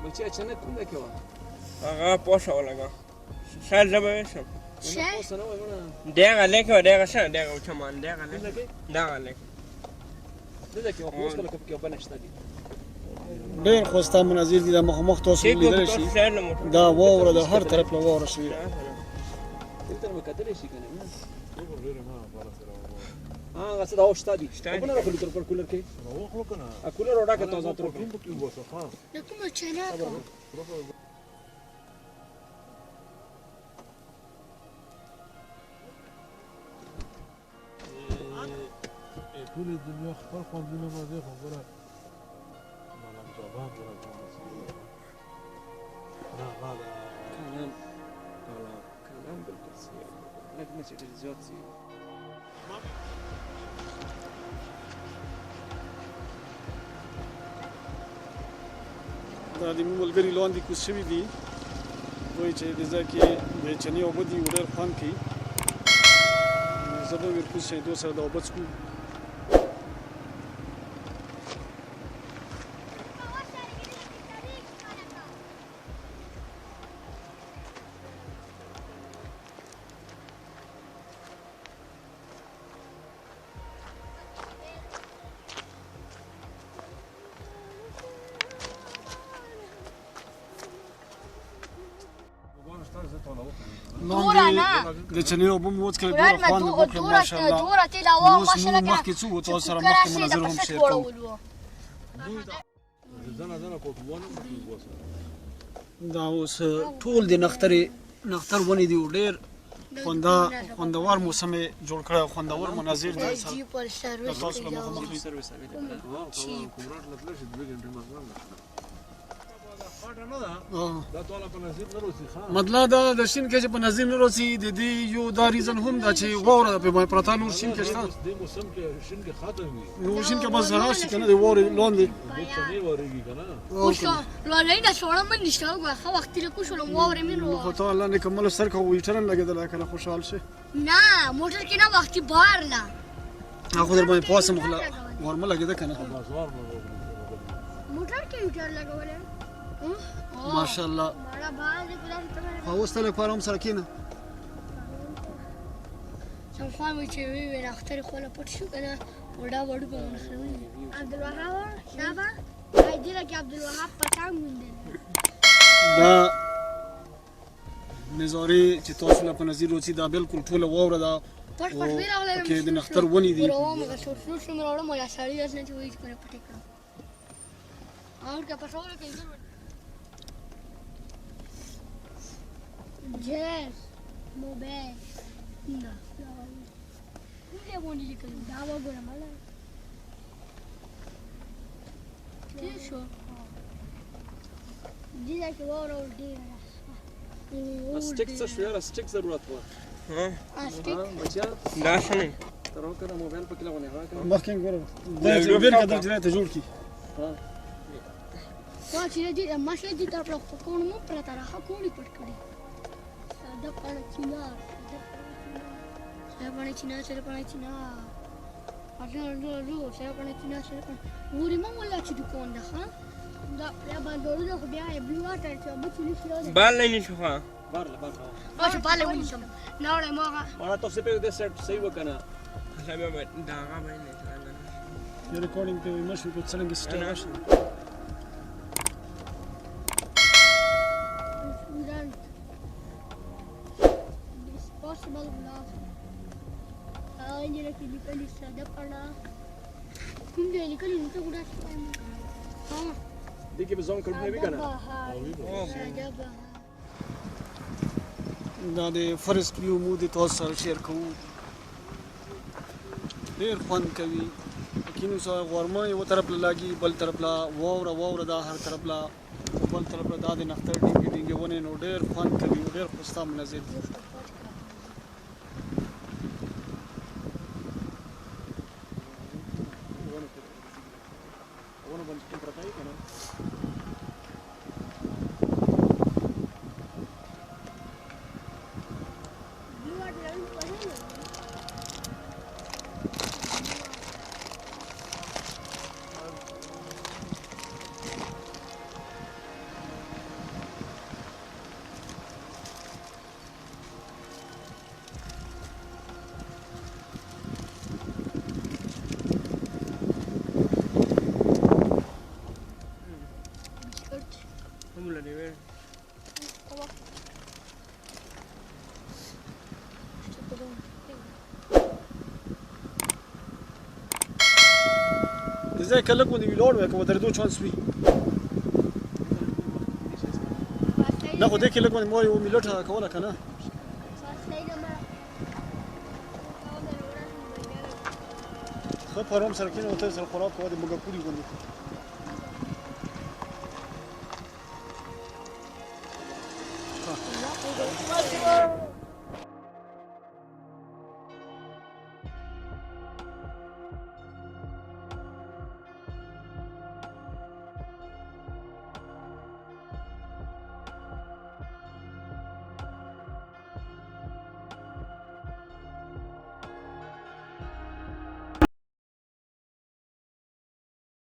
بچی اچانک کوم کې و هغه پوښه ولګه شال زبه وشم شه اوس نه وای مړه دغه لیکه دغه شه دغه چمان دغه لیکه دغه لیکه دغه کې اوس کله کې وبنشته دي ډېر خوستا مناظر دي د مخ تاسو لیدل شي دا واوره د هر طرف له واوره شوې دلته مې کتلی شي کنه هغه څه دا اوشته دي خپل را کولر پر کولر کې وخلو کنه ا کولر وډا که تازه تر کوم کې وسه ها د کومه چنا کو ټول دنیا خپل خوندونه مازه خبره مالام جواب راځي نه غالا کلام بالکل صحیح لکه مې چې زیات سي دا د ملګري لاندې کوز شوي دي وایي چې د ځای کې د چنې اوبه دي ډېر خوند کوي زه به ورکوز شئ دو سره د اوبه څکو د چنې اوبه مې وڅکلې ډېره خوند مې وکړه ماشاءالله اوس موږ مخکې څو وو تاسو سره مخکې مناظر هم شیر کوو دا اوس ټول د نختر ونې دي ډېر خوندور موسم یې جوړ کړی او خوندور مناظر دي تاسو له مخامخ مطلب دا د شین کې چې په نظر نه روسي د دې یو دا ریزن هم دا چې واوره په پرتا نور شین کې شته د موسم کې شین کې ختم وي نو شین کې بس راشي کنه د واره لاندې د چنې ورېږي کنه اوس لا نه شوړم من نشته خو وخت له کو شوړم واوره مې نو خو ته الله نه کومل سر کو ویټرن لګیدل کنه خوشحال شي نه موټر کې نه وخت بار نه اخو در باندې پاسه مخلا ورمه لګیدا کنه بازار موټر کې ویټر لګولې ماشاءالله اوس ته لپاره هم سره کینه سم خو مې چې وی اختر خو له پټ شو کنه وډا وډو په منخوي عبدالوهاب شابه ایدله کې عبدالوهاب پټان مونږ دا نظارې چې تاسو له په نظر روسي دا بالکل ټول واوره دا پټ پټ ویراغله کې د نختر ونی دي روامه شو شو مې راوړم یا سړی اسنه چې وایي کنه پټ کړم اور کا پښور کې Yes, mobile. No. Dia mau dijegal. Dawa guna malah. Tisu. Dia ke orang dia. Stick څه شو یاره سټیک ضرورت و ها Astik. بچیا دا شنه تر وکړه موبایل پکې لګونه ها کنه مخکې ګورم دا چې ډېر کده چې ته جوړ کی ها Wah, sih dia masih di dalam kokon mau pelatara aku lipat kali. Ada pada Cina. Saya pada Cina. Aduh, saya pada Cina. Muri mau lah cuci kon dah, ha? Dah, ya bandol dah biar blue water coba cuci sih. بال نه شو ها بار Oh, coba le wisam. Nah, le mau. مانا تاسو په دې سیټ صحیح وکنه حسابه دا هغه باندې یو ریکارډینګ په مشو په څنګه سټیل راشي Possible vlog. Ini lagi dikali sada pada. Kumde dikali untuk udah sampai. Ah. دې کې به ځان کړنه وی کنه دا د فرست ویو مو د تاسو سره شیر کوو ډېر خوند کوي کینو سره غورمه یو طرف له لاګي بل طرف لا واوره دا هر طرف لا بل طرف لا د نختر ډینګ ونه نو ډېر خوند کوي ډېر خوستا منظر دي زه کله کو دی لوړ وکړو درېدو چانس وي نه خو دې کې لږ باندې مو یو ملټه کوله که نه ښه پرون سره کېنه ته سره خوراک کوه د مګه پوري غوندې